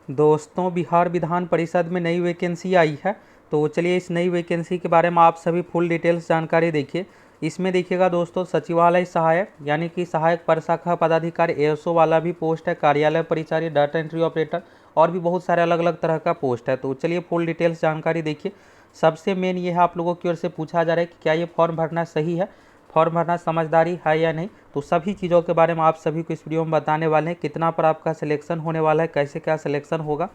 दोस्तों, बिहार विधान परिषद में नई वैकेंसी आई है। तो चलिए इस नई वैकेंसी के बारे में आप सभी फुल डिटेल्स जानकारी देखिए। इसमें देखिएगा दोस्तों, सचिवालय सहायक यानी कि सहायक प्रशाखा पदाधिकारी एएसओ वाला भी पोस्ट है, कार्यालय परिचारी, डाटा एंट्री ऑपरेटर और भी बहुत सारे अलग अलग तरह का पोस्ट है। तो चलिए फुल डिटेल्स जानकारी देखिए। सबसे मेन ये है, आप लोगों की ओर से पूछा जा रहा है कि क्या ये फॉर्म भरना सही है, फॉर्म भरना समझदारी है या नहीं। तो सभी चीज़ों के बारे में आप सभी को इस वीडियो में बताने वाले हैं। कितना पर आपका सिलेक्शन होने वाला है, कैसे क्या सिलेक्शन होगा,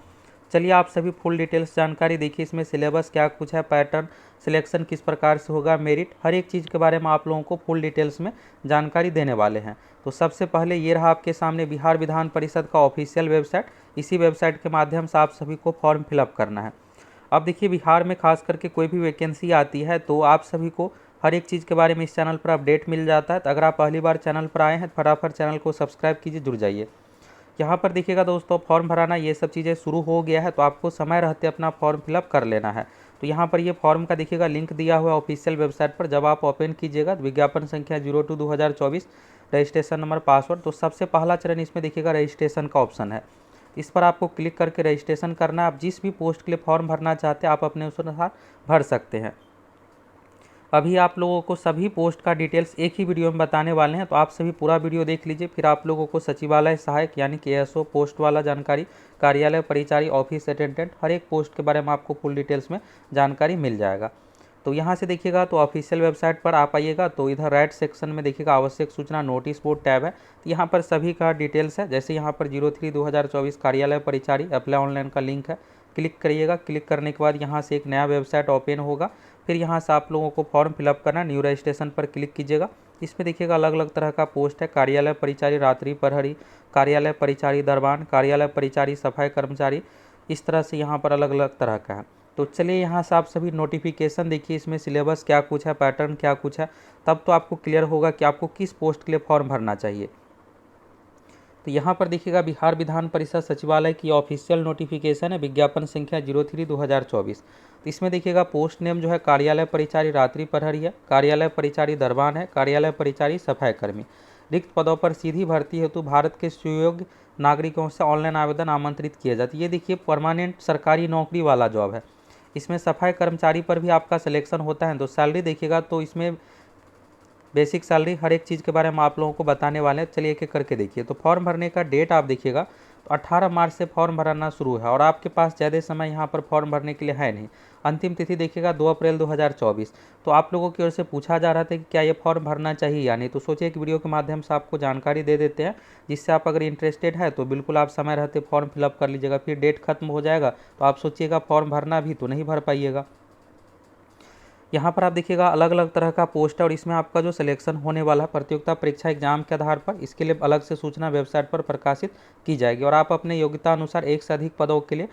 चलिए आप सभी फुल डिटेल्स जानकारी देखिए। इसमें सिलेबस क्या कुछ है, पैटर्न, सिलेक्शन किस प्रकार से होगा, मेरिट, हर एक चीज़ के बारे में आप लोगों को फुल डिटेल्स में जानकारी देने वाले हैं। तो सबसे पहले ये रहा आपके सामने बिहार विधान परिषद का ऑफिशियल वेबसाइट। इसी वेबसाइट के माध्यम से आप सभी को फॉर्म फिलअप करना है। अब देखिए, बिहार में खास करके कोई भी वैकेंसी आती है तो आप सभी को हर एक चीज़ के बारे में इस चैनल पर अपडेट मिल जाता है। तो अगर आप पहली बार चैनल पर आए हैं तो फटाफट चैनल को सब्सक्राइब कीजिए, जुड़ जाइए। यहाँ पर देखिएगा दोस्तों, फॉर्म भराना ये सब चीज़ें शुरू हो गया है, तो आपको समय रहते अपना फॉर्म फिलअप कर लेना है। तो यहाँ पर ये फॉर्म का देखिएगा लिंक दिया हुआ है ऑफिशियल वेबसाइट पर। जब आप ओपन कीजिएगा तो विज्ञापन संख्या 02/2024, रजिस्ट्रेशन नंबर, पासवर्ड, तो सबसे पहला चरण इसमें देखिएगा रजिस्ट्रेशन का ऑप्शन है। इस पर आपको क्लिक करके रजिस्ट्रेशन करना है। आप जिस भी पोस्ट के लिए फॉर्म भरना चाहते हैं आप अपने अनुसार भर सकते हैं। अभी आप लोगों को सभी पोस्ट का डिटेल्स एक ही वीडियो में बताने वाले हैं, तो आप सभी पूरा वीडियो देख लीजिए। फिर आप लोगों को सचिवालय सहायक यानी कि एएसओ पोस्ट वाला जानकारी, कार्यालय परिचारी, ऑफिस अटेंडेंट, हर एक पोस्ट के बारे में आपको फुल डिटेल्स में जानकारी मिल जाएगा। तो यहाँ से देखिएगा तो ऑफिशियल वेबसाइट पर आप आइएगा तो इधर राइट सेक्शन में देखिएगा आवश्यक सूचना नोटिस बोर्ड टैब है। तो यहाँ पर सभी का डिटेल्स है। जैसे यहाँ पर 03/2024 कार्यालय परिचारी अप्लाई ऑनलाइन का लिंक है, क्लिक करिएगा। क्लिक करने के बाद यहाँ से एक नया वेबसाइट ओपन होगा। फिर यहाँ से आप लोगों को फॉर्म फिलअप करना, न्यू रजिस्ट्रेशन पर क्लिक कीजिएगा। इसमें देखिएगा अलग अलग तरह का पोस्ट है, कार्यालय परिचारी रात्रि प्रहरी, कार्यालय परिचारी दरबान, कार्यालय परिचारी सफाई कर्मचारी, इस तरह से यहाँ पर अलग अलग तरह का है। तो चलिए यहाँ से आप सभी नोटिफिकेशन देखिए, इसमें सिलेबस क्या कुछ है, पैटर्न क्या कुछ है, तब तो आपको क्लियर होगा कि आपको किस पोस्ट के लिए फॉर्म भरना चाहिए। तो यहाँ पर देखिएगा बिहार विधान परिषद सचिवालय की ऑफिशियल नोटिफिकेशन है, विज्ञापन संख्या 03/2024। तो इसमें देखिएगा पोस्ट नेम जो है कार्यालय परिचारी रात्रि प्रहरी है, कार्यालय परिचारी दरबान है, कार्यालय परिचारी सफाई कर्मी। रिक्त पदों पर सीधी भर्ती हेतु भारत के सुयोग्य नागरिकों से ऑनलाइन आवेदन आमंत्रित किए जाते। ये देखिए परमानेंट सरकारी नौकरी वाला जॉब है। इसमें सफाई कर्मचारी पर भी आपका सिलेक्शन होता है। तो सैलरी देखिएगा तो इसमें बेसिक सैलरी, हर एक चीज़ के बारे में आप लोगों को बताने वाले हैं। चलिए एक एक करके देखिए। तो फॉर्म भरने का डेट आप देखिएगा तो 18 मार्च से फॉर्म भरना शुरू है और आपके पास ज़्यादा समय यहाँ पर फॉर्म भरने के लिए है नहीं। अंतिम तिथि देखिएगा 2 अप्रैल 2024। तो आप लोगों की ओर से पूछा जा रहा था कि क्या ये फॉर्म भरना चाहिए या नहीं। तो सोचिए कि वीडियो के माध्यम से आपको जानकारी दे देते हैं, जिससे आप अगर इंटरेस्टेड है तो बिल्कुल आप समय रहते फॉर्म फिलअप कर लीजिएगा। फिर डेट खत्म हो जाएगा तो आप सोचिएगा फॉर्म भरना भी तो नहीं भर पाइएगा। यहाँ पर आप देखिएगा अलग अलग तरह का पोस्ट है और इसमें आपका जो सिलेक्शन होने वाला है प्रतियोगिता परीक्षा एग्जाम के आधार पर, इसके लिए अलग से सूचना वेबसाइट पर प्रकाशित की जाएगी और आप अपने योग्यता अनुसार एक से अधिक पदों के लिए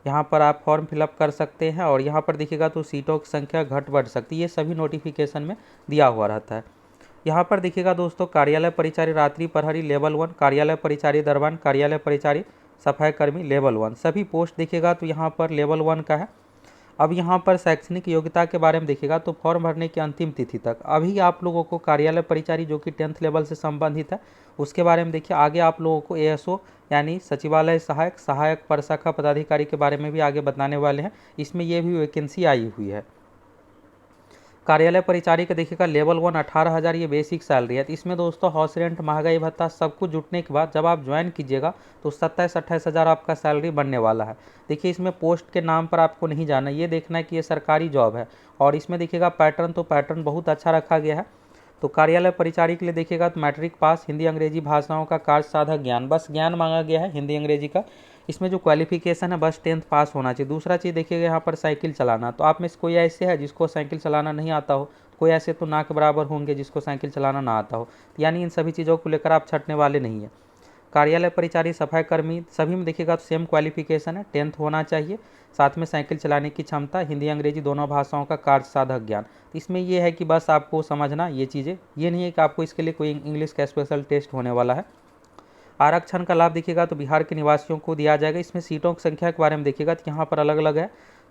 यहाँ पर आप फॉर्म फिलअप कर सकते हैं। और यहाँ पर देखिएगा तो सीटों की संख्या घट बढ़ सकती है, ये सभी नोटिफिकेशन में दिया हुआ रहता है। यहाँ पर देखिएगा दोस्तों, कार्यालय परिचारी रात्रि प्रहरी लेवल 1, कार्यालय परिचारी दरबान, कार्यालय परिचारी सफाई कर्मी लेवल 1, सभी पोस्ट देखिएगा तो यहाँ पर लेवल 1 का है। अब यहाँ पर शैक्षणिक योग्यता के बारे में देखिएगा तो फॉर्म भरने की अंतिम तिथि तक अभी आप लोगों को कार्यालय परिचारी जो कि 10th लेवल से संबंधित है उसके बारे में देखिए। आगे आप लोगों को एएसओ यानी सचिवालय सहायक, सहायक प्रशाखा पदाधिकारी के बारे में भी आगे बताने वाले हैं। इसमें ये भी वैकेंसी आई हुई है। कार्यालय परिचारी का देखिएगा लेवल 1 18,000 ये बेसिक सैलरी है। तो इसमें दोस्तों हाउस रेंट, महंगाई भत्ता सब कुछ जुटने के बाद जब आप ज्वाइन कीजिएगा तो 27-28 हज़ार आपका सैलरी बनने वाला है। देखिए इसमें पोस्ट के नाम पर आपको नहीं जाना, ये देखना है कि ये सरकारी जॉब है। और इसमें देखिएगा पैटर्न, तो पैटर्न बहुत अच्छा रखा गया है। तो कार्यालय परिचारी के लिए देखिएगा तो मैट्रिक पास, हिंदी अंग्रेजी भाषाओं का कार्य साधक ज्ञान, बस ज्ञान मांगा गया है हिंदी अंग्रेजी का। इसमें जो क्वालिफिकेशन है बस 10th पास होना चाहिए। दूसरा चीज़ देखिएगा यहाँ पर साइकिल चलाना, तो आप में से कोई ऐसे है जिसको साइकिल चलाना नहीं आता हो, कोई ऐसे तो ना के बराबर होंगे जिसको साइकिल चलाना ना आता हो, यानी इन सभी चीज़ों को लेकर आप छटने वाले नहीं है। कार्यालय परिचारी सफाई कर्मी सभी में देखिएगा तो सेम क्वालिफिकेशन है, 10th होना चाहिए, साथ में साइकिल चलाने की क्षमता, हिंदी अंग्रेजी दोनों भाषाओं का कार्य साधक ज्ञान। इसमें यह है कि बस आपको समझना ये चीज़ें, ये नहीं है कि आपको इसके लिए कोई इंग्लिश का स्पेशल टेस्ट होने वाला है। आरक्षण का लाभ देखिएगा तो बिहार के निवासियों को दिया जाएगा। इसमें सीटों की संख्या के बारे में देखिएगा तो यहाँ पर अलग अलग है।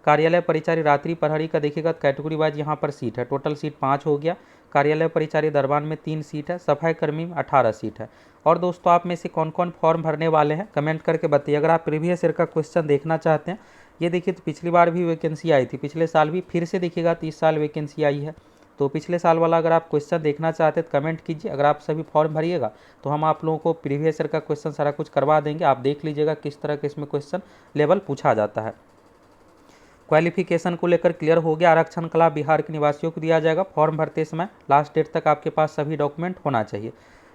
कार्यालय परिचारी रात्रि प्रहरी का देखिएगा कैटेगरी वाइज यहाँ पर सीट है, टोटल सीट 5 हो गया। कार्यालय परिचारी दरबान में 3 सीट है, सफाई कर्मी में 18 सीट है। और दोस्तों आप में से कौन कौन फॉर्म भरने वाले हैं कमेंट करके बताइए। अगर आप प्रीवियस ईयर का क्वेश्चन देखना चाहते हैं, ये देखिए तो पिछली बार भी वैकेंसी आई थी, पिछले साल भी, फिर से देखिएगा तो इस साल वैकेंसी आई है। तो पिछले साल वाला अगर आप क्वेश्चन देखना चाहते हैं तो कमेंट कीजिए। अगर आप सभी फॉर्म भरिएगा तो हम आप लोगों को प्रीवियस ईयर का क्वेश्चन सारा कुछ करवा देंगे। आप देख लीजिएगा किस तरह के इसमें क्वेश्चन लेवल पूछा जाता है। क्वालिफिकेशन को लेकर क्लियर हो गया। आरक्षण का लाभ बिहार के निवासियों को दिया जाएगा। फॉर्म भरते समय लास्ट डेट तक आपके पास सभी डॉक्यूमेंट होना चाहिए।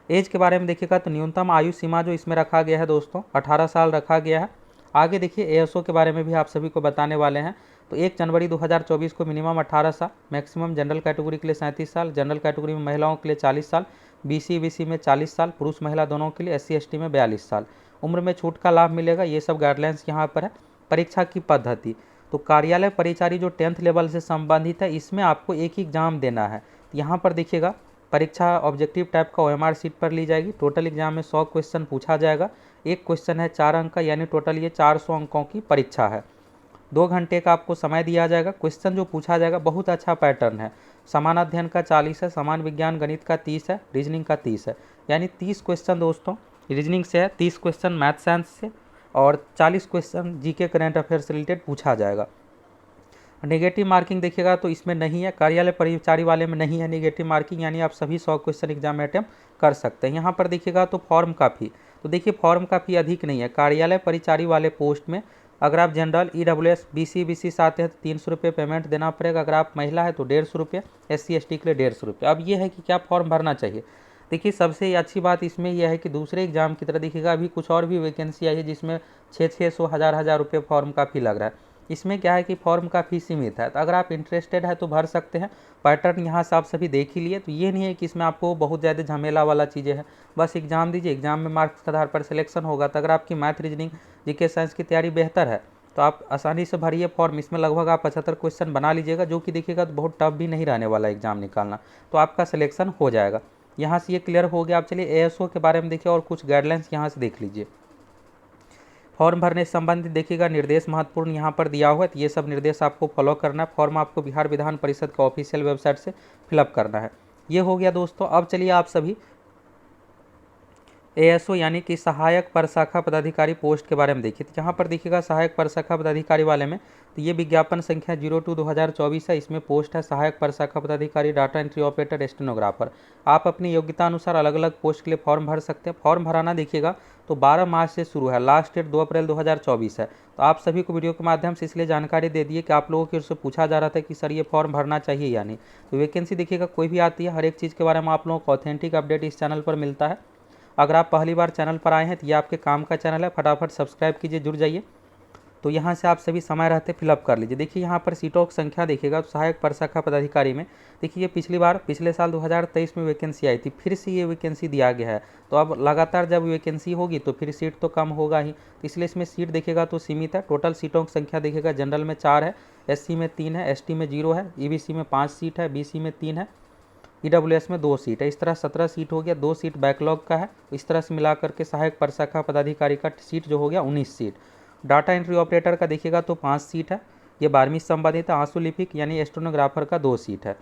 एज के बारे में देखिएगा तो न्यूनतम आयु सीमा जो इसमें रखा गया है दोस्तों 18 साल रखा गया है। आगे देखिए एएसओ के बारे में भी आप सभी को बताने वाले हैं। तो 1 जनवरी 2024 को मिनिमम 18 साल, मैक्सिमम जनरल कैटेगरी के लिए 37 साल, जनरल कैटेगरी में महिलाओं के लिए 40 साल, बीसी में 40 साल, पुरुष महिला दोनों के लिए, SC ST में 42 साल। उम्र में छूट का लाभ मिलेगा। ये सब गाइडलाइंस यहाँ पर है। परीक्षा की पद्धति तो कार्यालय परिचारी जो 10th लेवल से संबंधित है, इसमें आपको एक ही एग्जाम देना है। यहाँ पर देखिएगा परीक्षा ऑब्जेक्टिव टाइप का OMR सीट पर ली जाएगी। टोटल एग्जाम में 100 क्वेश्चन पूछा जाएगा। एक क्वेश्चन है 4 अंक का, यानी टोटल ये 400 अंकों की परीक्षा है। 2 घंटे का आपको समय दिया जाएगा। क्वेश्चन जो पूछा जाएगा बहुत अच्छा पैटर्न है। समान अध्ययन का 40 है, समान विज्ञान गणित का 30 है, रीजनिंग का 30 है, यानी 30 क्वेश्चन दोस्तों रीजनिंग से है, 30 क्वेश्चन मैथ साइंस से और 40 क्वेश्चन जीके करंट अफेयर से रिलेटेड पूछा जाएगा। नेगेटिव मार्किंग देखिएगा तो इसमें नहीं है, कार्यालय परिचारी वाले में नहीं है नेगेटिव मार्किंग, यानी आप सभी 100 क्वेश्चन एग्जाम में अटेम्प्ट कर सकते हैं। यहाँ पर देखिएगा तो फॉर्म का फी, तो देखिए फॉर्म का फी अधिक नहीं है। कार्यालय परिचारी वाले पोस्ट में अगर आप जनरल EWS BC से आते हैं तो 300 रुपये पेमेंट देना पड़ेगा। अगर आप महिला है तो 150 रुपये, SC ST के लिए 150 रुपये। अब ये है कि क्या फॉर्म भरना चाहिए। देखिए सबसे अच्छी बात इसमें यह है कि दूसरे एग्जाम की तरह देखिएगा अभी कुछ और भी वैकेंसी आई है जिसमें 600 1000 रुपये फॉर्म का फी लग रहा है। इसमें क्या है कि फॉर्म का फी सीमित है, तो अगर आप इंटरेस्टेड है तो भर सकते हैं। पैटर्न यहाँ से आप सभी देख ही लिए, तो ये नहीं है कि इसमें आपको बहुत ज़्यादा झमेला वाला चीज़ें हैं। बस एग्जाम दीजिए, एग्जाम में मार्क्स के आधार पर सिलेक्शन होगा। तो अगर आपकी मैथ रीजनिंग जीके साइंस की तैयारी बेहतर है तो आप आसानी से भरिए फॉर्म। इसमें लगभग आप 75 क्वेश्चन बना लीजिएगा, जो कि देखिएगा तो बहुत टफ भी नहीं रहने वाला एग्जाम निकालना, तो आपका सिलेक्शन हो जाएगा। यहाँ से ये क्लियर हो गया। आप चलिए ASO के बारे में देखिए और कुछ गाइडलाइंस यहाँ से देख लीजिए। फॉर्म भरने से संबंधित देखिएगा निर्देश महत्वपूर्ण यहाँ पर दिया हुआ है, तो ये सब निर्देश आपको फॉलो करना है। फॉर्म आपको बिहार विधान परिषद का ऑफिशियल वेबसाइट से फिलअप करना है। ये हो गया दोस्तों। अब चलिए आप सभी ASO यानी कि सहायक प्रशाखा पदाधिकारी पोस्ट के बारे में देखिए। तो यहाँ पर देखिएगा सहायक प्रशाखा पदाधिकारी वाले में तो ये विज्ञापन संख्या 02/2024 है। इसमें पोस्ट है सहायक प्रशाखा पदाधिकारी, डाटा एंट्री ऑपरेटर, स्टेनोग्राफर। आप अपनी योग्यता अनुसार अलग अलग पोस्ट के लिए फॉर्म भर सकते हैं। फॉर्म भराना देखिएगा तो 12 मार्च से शुरू है, लास्ट डेट 2 अप्रैल 2024 है। तो आप सभी को वीडियो के माध्यम से इसलिए जानकारी दे दिए कि आप लोगों की ओर से पूछा जा रहा था कि सर ये फॉर्म भरना चाहिए या नहीं। तो वैकेंसी देखिएगा कोई भी आती है, हर एक चीज़ के बारे में आप लोगों को ऑथेंटिक अपडेट इस चैनल पर मिलता है। अगर आप पहली बार चैनल पर आए हैं तो ये आपके काम का चैनल है, फटाफट सब्सक्राइब कीजिए, जुड़ जाइए। तो यहाँ से आप सभी समय रहते फिलअप कर लीजिए। देखिए यहाँ पर सीटों की संख्या देखिएगा तो सहायक प्रशाखा पदाधिकारी में देखिए ये पिछले साल 2023 में वैकेंसी आई थी, फिर से ये वैकेंसी दिया गया है। तो अब लगातार जब वैकेंसी होगी तो फिर सीट तो कम होगा ही, तो इसलिए इसमें सीट देखिएगा तो सीमित है। टोटल सीटों की संख्या देखिएगा जनरल में 4 है, SC में 3 है, ST में 0 है, EBC में 5 सीट है, BC में 3 है, EWS में 2 सीट है। इस तरह 17 सीट हो गया, 2 सीट बैकलॉग का है। इस तरह से मिला करके सहायक प्रशाखा पदाधिकारी का सीट जो हो गया 19 सीट। डाटा एंट्री ऑपरेटर का देखिएगा तो 5 सीट है, ये 12वीं से संबंधित है। आंसू लिपिक यानी स्टेनोग्राफर का 2 सीट है।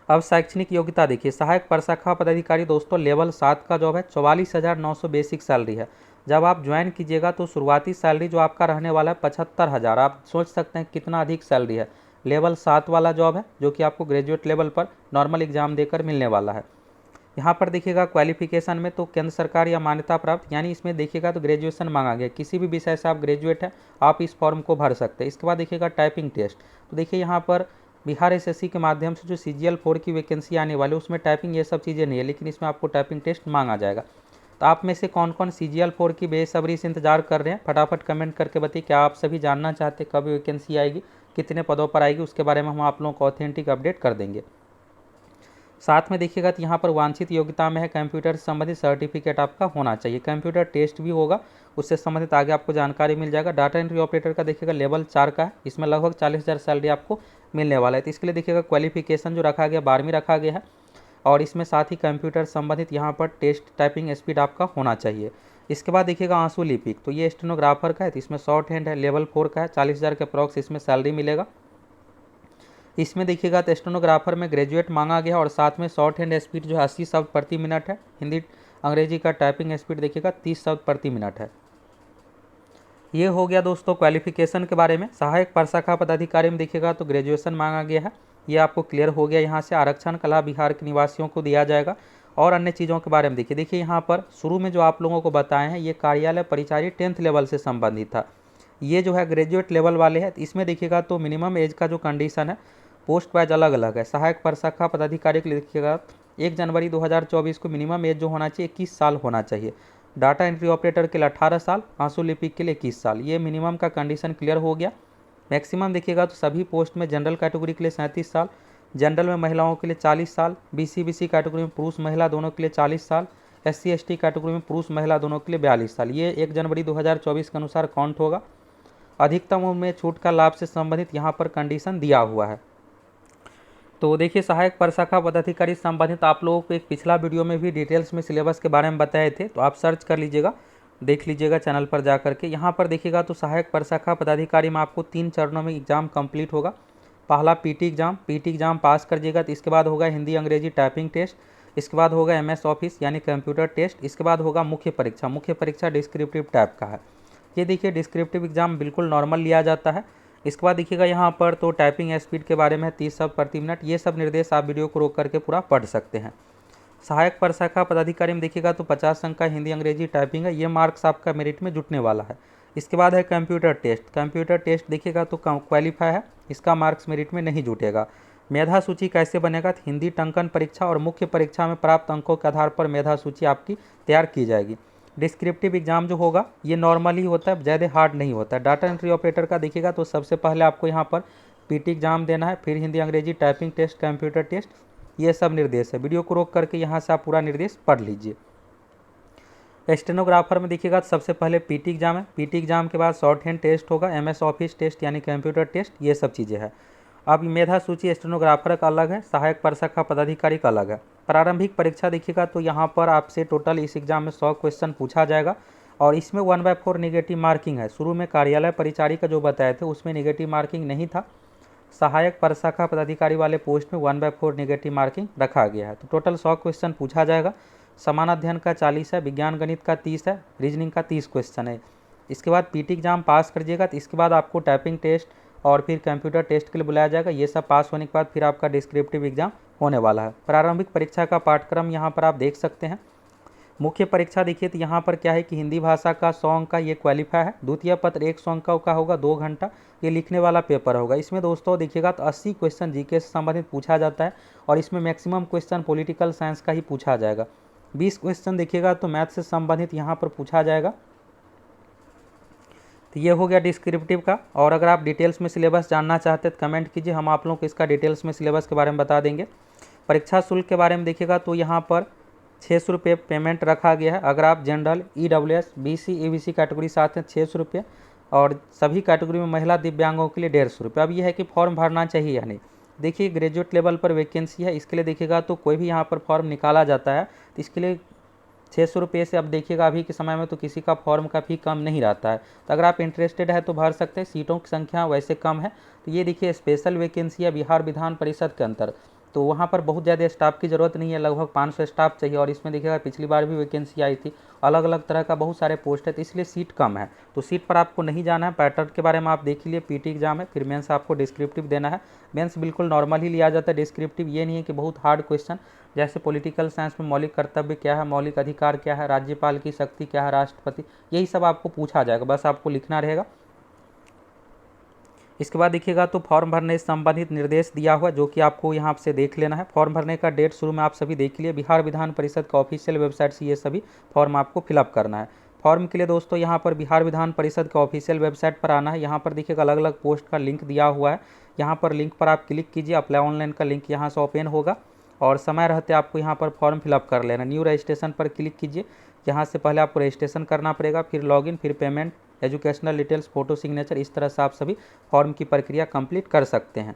अब शैक्षणिक योग्यता देखिए, सहायक प्रशाखा पदाधिकारी दोस्तों लेवल 7 का जॉब है, 44,900 बेसिक सैलरी है। जब आप ज्वाइन कीजिएगा तो शुरुआती सैलरी जो आपका रहने वाला है 75,000। आप सोच सकते हैं कितना अधिक सैलरी है। लेवल 7 वाला जॉब है जो कि आपको ग्रेजुएट लेवल पर नॉर्मल एग्जाम देकर मिलने वाला है। यहाँ पर देखिएगा क्वालिफिकेशन में तो केंद्र सरकार या मान्यता प्राप्त, यानी इसमें देखिएगा तो ग्रेजुएशन मांगा गया। किसी भी विषय से आप ग्रेजुएट हैं आप इस फॉर्म को भर सकते हैं। इसके बाद देखिएगा टाइपिंग टेस्ट, तो देखिए यहाँ पर बिहार SSC के माध्यम से जो CGL 4 की वैकेंसी आने वाली है उसमें टाइपिंग ये सब चीज़ें नहीं है, लेकिन इसमें आपको टाइपिंग टेस्ट मांगा जाएगा। तो आप में से कौन कौन CGL 4 की बेसब्री से इंतजार कर रहे हैं, फटाफट कमेंट करके बताइए। क्या आप सभी जानना चाहते हैं कब वैकेंसी आएगी, कितने पदों पर आएगी, उसके बारे में हम आप लोगों को ऑथेंटिक अपडेट कर देंगे। साथ में देखिएगा तो यहाँ पर वांछित योग्यता में है कंप्यूटर से संबंधित सर्टिफिकेट आपका होना चाहिए। कंप्यूटर टेस्ट भी होगा, उससे संबंधित आगे आपको जानकारी मिल जाएगा। डाटा एंट्री ऑपरेटर का देखिएगा लेवल 4 का है, इसमें लगभग 40,000 सैलरी आपको मिलने वाला है। तो इसके लिए देखिएगा क्वालिफिकेशन जो रखा गया 12वीं रखा गया है, और इसमें साथ ही कंप्यूटर संबंधित यहाँ पर टेस्ट टाइपिंग स्पीड आपका होना चाहिए। इसके बाद देखिएगा आंसू लिपिक, तो ये स्टेनोग्राफर का है, तो इसमें शॉर्ट हैंड है, लेवल 4 का है, 40,000 के अप्रॉक्स इसमें सैलरी मिलेगा। इसमें देखिएगा तो स्टेनोग्राफर में ग्रेजुएट मांगा गया और साथ में शॉर्ट हैंड स्पीड जो है 80 शब्द प्रति मिनट है। हिंदी अंग्रेजी का टाइपिंग स्पीड देखिएगा 30 शब्द प्रति मिनट है। ये हो गया दोस्तों क्वालिफिकेशन के बारे में। सहायक प्रशाखा पदाधिकारी में देखिएगा तो ग्रेजुएशन मांगा गया है, ये आपको क्लियर हो गया। यहाँ से आरक्षण कला बिहार के निवासियों को दिया जाएगा। और अन्य चीज़ों के बारे में देखिए यहाँ पर शुरू में जो आप लोगों को बताए हैं ये कार्यालय परिचारी 10th लेवल से संबंधित था। ये जो है ग्रेजुएट लेवल वाले हैं। इसमें देखिएगा तो मिनिमम एज का जो कंडीशन है पोस्ट वाइज अलग अलग है। सहायक प्रशाखा पदाधिकारी के लिए देखिएगा 1 जनवरी 2024 को मिनिमम एज जो होना चाहिए 21 साल होना चाहिए। डाटा एंट्री ऑपरेटर के लिए 18 साल, आंसू लिपिक के लिए 21 साल। ये मिनिमम का कंडीशन क्लियर हो गया। मैक्सिमम देखिएगा तो सभी पोस्ट में जनरल कैटेगरी के लिए 37 साल, जनरल में महिलाओं के लिए 40 साल, BC कैटेगरी में पुरुष महिला दोनों के लिए 40 साल, SC ST कैटेगरी में पुरुष महिला दोनों के लिए 42 साल। ये 1 जनवरी 2024 के अनुसार काउंट होगा। अधिकतम उम्र में छूट का लाभ से संबंधित यहाँ पर कंडीशन दिया हुआ है। तो देखिए सहायक प्रशाखा पदाधिकारी संबंधित आप लोगों को एक पिछला वीडियो में भी डिटेल्स में सिलेबस के बारे में बताए थे, तो आप सर्च कर लीजिएगा, देख लीजिएगा चैनल पर जा करके। यहाँ पर देखिएगा तो सहायक प्रशाखा पदाधिकारी में आपको 3 चरणों में एग्जाम कंप्लीट होगा। पहला PT एग्जाम पास करिएगा, तो इसके बाद होगा हिंदी अंग्रेजी टाइपिंग टेस्ट, इसके बाद होगा MS ऑफिस यानी कंप्यूटर टेस्ट, इसके बाद होगा मुख्य परीक्षा डिस्क्रिप्टिव टाइप का है। ये देखिए डिस्क्रिप्टिव एग्जाम बिल्कुल नॉर्मल लिया जाता है। इसके बाद देखिएगा यहाँ पर तो टाइपिंग स्पीड के बारे में 30 शब्द प्रति मिनट। ये सब निर्देश आप वीडियो को रोक करके पूरा पढ़ सकते हैं। सहायक प्रशाखा पदाधिकारी में देखिएगा तो 50 अंक का हिंदी अंग्रेजी टाइपिंग है, ये मार्क्स आपका मेरिट में जुटने वाला है। इसके बाद है कंप्यूटर टेस्ट देखिएगा तो क्वालिफाई है, इसका मार्क्स मेरिट में नहीं जुटेगा। मेधा सूची कैसे बनेगा, तो हिंदी टंकन परीक्षा और मुख्य परीक्षा में प्राप्त अंकों के आधार पर मेधा सूची आपकी तैयार की जाएगी। डिस्क्रिप्टिव एग्जाम जो होगा ये नॉर्मल ही होता है, ज़्यादा हार्ड नहीं होता है। डाटा एंट्री ऑपरेटर का देखिएगा तो सबसे पहले आपको यहाँ पर PT एग्जाम देना है, फिर हिंदी अंग्रेजी टाइपिंग टेस्ट, कंप्यूटर टेस्ट, ये सब निर्देश है। वीडियो को रोक करके यहाँ से आप पूरा निर्देश पढ़ लीजिए। स्टेनोग्राफर में देखिएगा तो सबसे पहले PT एग्जाम है, PT एग्जाम के बाद शॉर्ट हैंड टेस्ट होगा, MS ऑफिस टेस्ट यानी कंप्यूटर टेस्ट, ये सब चीज़ें हैं। अब मेधा सूची स्टेनोग्राफर का अलग है, सहायक प्रशाखा पदाधिकारी का अलग है। प्रारंभिक परीक्षा देखिएगा तो यहाँ पर आपसे टोटल इस एग्जाम में 100 क्वेश्चन पूछा जाएगा और इसमें 1/4 नेगेटिव मार्किंग है। शुरू में कार्यालय परिचारी का जो बताए थे उसमें नेगेटिव मार्किंग नहीं था, सहायक प्रशाखा पदाधिकारी वाले पोस्ट में 1/4 नेगेटिव मार्किंग रखा गया है। तो टोटल 100 क्वेश्चन पूछा जाएगा। समान अध्ययन का 40 है, विज्ञान गणित का 30 है, रीजनिंग का 30 क्वेश्चन है। इसके बाद PT एग्जाम पास करिएगा तो इसके बाद आपको टाइपिंग टेस्ट और फिर कंप्यूटर टेस्ट के लिए बुलाया जाएगा। ये सब पास होने के बाद फिर आपका डिस्क्रिप्टिव एग्जाम होने वाला है। प्रारंभिक परीक्षा का पाठ्यक्रम यहाँ पर आप देख सकते हैं। मुख्य परीक्षा देखिए तो यहाँ पर क्या है कि हिंदी भाषा का 100 अंक का ये क्वालिफाई है। द्वितीय पत्र 100 अंक का होगा, 2 घंटा ये लिखने वाला पेपर होगा। इसमें दोस्तों देखिएगा तो 80 क्वेश्चन GK से संबंधित पूछा जाता है और इसमें मैक्सिमम क्वेश्चन पॉलिटिकल साइंस का ही पूछा जाएगा। 20 क्वेश्चन देखिएगा तो मैथ से संबंधित यहाँ पर पूछा जाएगा। तो ये हो गया डिस्क्रिप्टिव का। और अगर आप डिटेल्स में सिलेबस जानना चाहते हैं तो कमेंट कीजिए, हम आप लोगों को इसका डिटेल्स में सिलेबस के बारे में बता देंगे। परीक्षा शुल्क के बारे में देखिएगा तो यहाँ पर 600 रुपये पेमेंट रखा गया है। अगर आप general, EWS, BC ABC category साथ हैं 600 रुपये और सभी कैटेगरी में महिला दिव्यांगों के लिए 150 रुपये। अब ये है कि फॉर्म भरना चाहिए या नहीं। देखिए ग्रेजुएट लेवल पर वैकेंसी है, इसके लिए देखिएगा तो कोई भी यहाँ पर फॉर्म निकाला जाता है तो इसके लिए 600 रुपये से अब देखिएगा अभी के समय में तो किसी का फॉर्म का फी कम नहीं रहता है। तो अगर आप इंटरेस्टेड है तो भर सकते हैं। सीटों की संख्या वैसे कम है। तो ये देखिए स्पेशल वैकेंसी है बिहार विधान परिषद के अंतर, तो वहाँ पर बहुत ज़्यादा स्टाफ की ज़रूरत नहीं है, लगभग 500 स्टाफ चाहिए। और इसमें देखिएगा पिछली बार भी वैकेंसी आई थी, अलग अलग तरह का बहुत सारे पोस्ट है, तो इसलिए सीट कम है। तो सीट पर आपको नहीं जाना है। पैटर्न के बारे में आप देख लीजिए, PT एग्जाम है, फिर मेंस आपको डिस्क्रिप्टिव देना है। मेंस बिल्कुल नॉर्मल ही लिया जाता है। डिस्क्रिप्टिव ये नहीं है कि बहुत हार्ड क्वेश्चन, जैसे पॉलिटिकल साइंस में मौलिक कर्तव्य क्या है, मौलिक अधिकार क्या है, राज्यपाल की शक्ति क्या है, राष्ट्रपति, यही सब आपको पूछा जाएगा, बस आपको लिखना रहेगा। इसके बाद देखिएगा तो फॉर्म भरने से संबंधित निर्देश दिया हुआ जो कि आपको यहाँ से देख लेना है। फॉर्म भरने का डेट शुरू में आप सभी देख लिए। बिहार विधान परिषद का ऑफिशियल वेबसाइट से ये सभी फॉर्म आपको फिलअप करना है। फॉर्म के लिए दोस्तों यहाँ पर बिहार विधान परिषद का ऑफिशियल वेबसाइट पर आना है। यहाँ पर देखिएगा अलग अलग पोस्ट का लिंक दिया हुआ है। यहाँ पर लिंक पर आप क्लिक कीजिए, अप्लाई ऑनलाइन का लिंक यहाँ से ओपन होगा और समय रहते आपको यहाँ पर फॉर्म फिलअप कर लेना। न्यू रजिस्ट्रेशन पर क्लिक कीजिए। यहाँ से पहले आपको रजिस्ट्रेशन करना पड़ेगा, फिर लॉगिन, फिर payment, educational details, photo, signature, इस तरह से आप सभी फॉर्म की प्रक्रिया कंप्लीट कर सकते हैं।